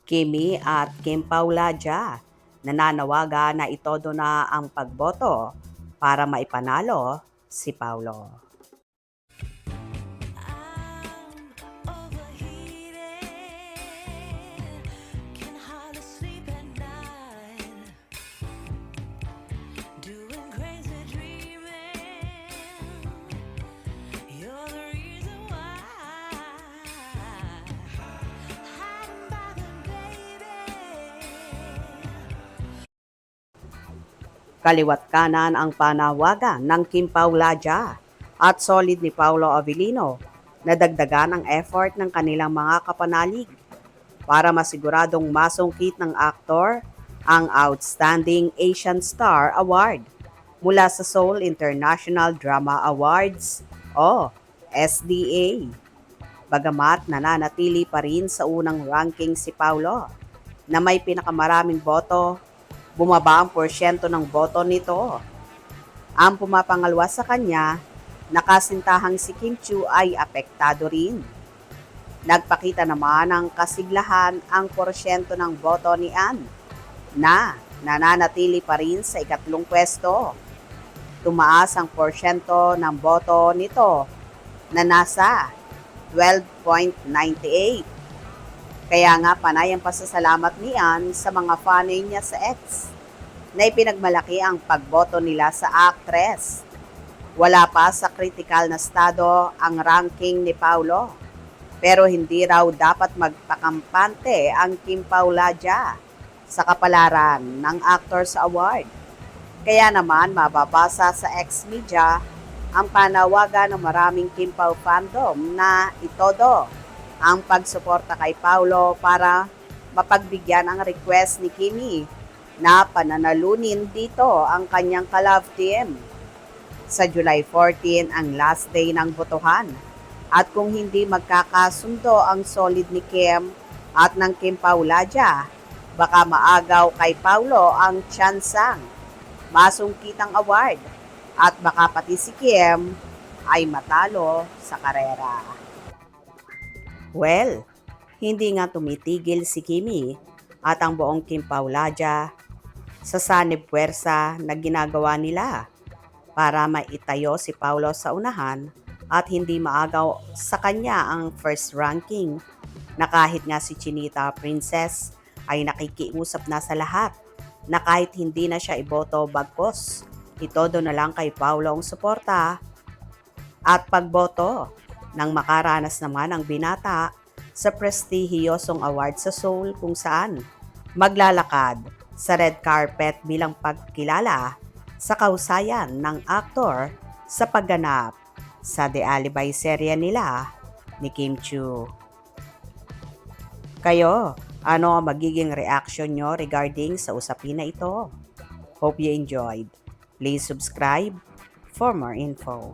Kimi at Kim Paulaja nananawagan na itodo na ang pagboto para maipanalo si Paulo. Kaliwat kanan ang panawagan ng Kim Paulaja at solid ni Paulo Avellino na dagdagan ang effort ng kanilang mga kapanalig para masiguradong masungkit ng aktor ang Outstanding Asian Star Award mula sa Seoul International Drama Awards o SDA. Bagamat nananatili pa rin sa unang ranking si Paulo na may pinakamaraming boto, bumaba ang porsyento ng boto nito. Ang pumapangalawa sa kanya, nakasintahang si Kim Chiu ay apektado rin. Nagpakita naman ng kasiglahan ang porsyento ng boto ni An na nananatili pa rin sa ikatlong pwesto. Tumaas ang porsyento ng boto nito na nasa 12.98. Kaya nga panay ang pasasalamat ni An sa mga fanay niya sa X na ipinagmalaki ang pagboto nila sa actress. Wala pa sa critical na estado ang ranking ni Paulo, pero hindi raw dapat magpakampante ang Kim Paulaja sa kapalaran ng Actors Award. Kaya naman mababasa sa X-Media ang panawagan ng maraming Kim Pao fandom na itodo ang pagsuporta kay Paulo para mapagbigyan ang request ni Kimi na pananalunin dito ang kanyang ka-love team. Sa July 14 ang last day ng botohan at kung hindi magkakasundo ang solid ni Kim at ng Kim Paulaja, baka maagaw kay Paulo ang tsansang masungkitang award at baka pati si Kim ay matalo sa karera. Well, hindi nga tumitigil si Kimi at ang buong Kim Paulaja sa sanib puwersa na ginagawa nila para maitayo si Paulo sa unahan at hindi maagaw sa kanya ang first ranking na kahit nga si Chinita Princess ay nakikiusap na sa lahat na kahit hindi na siya iboto bagkos, itodo na lang kay Paulo ang suporta at pagboto nang makaranas naman ang binata sa prestihiyosong award sa Seoul kung saan maglalakad sa red carpet bilang pagkilala sa kahusayan ng aktor sa pagganap sa The Alibi serye nila ni Kim Chiu. Kayo, ano ang magiging reaction nyo regarding sa usapin na ito? Hope you enjoyed. Please subscribe for more info.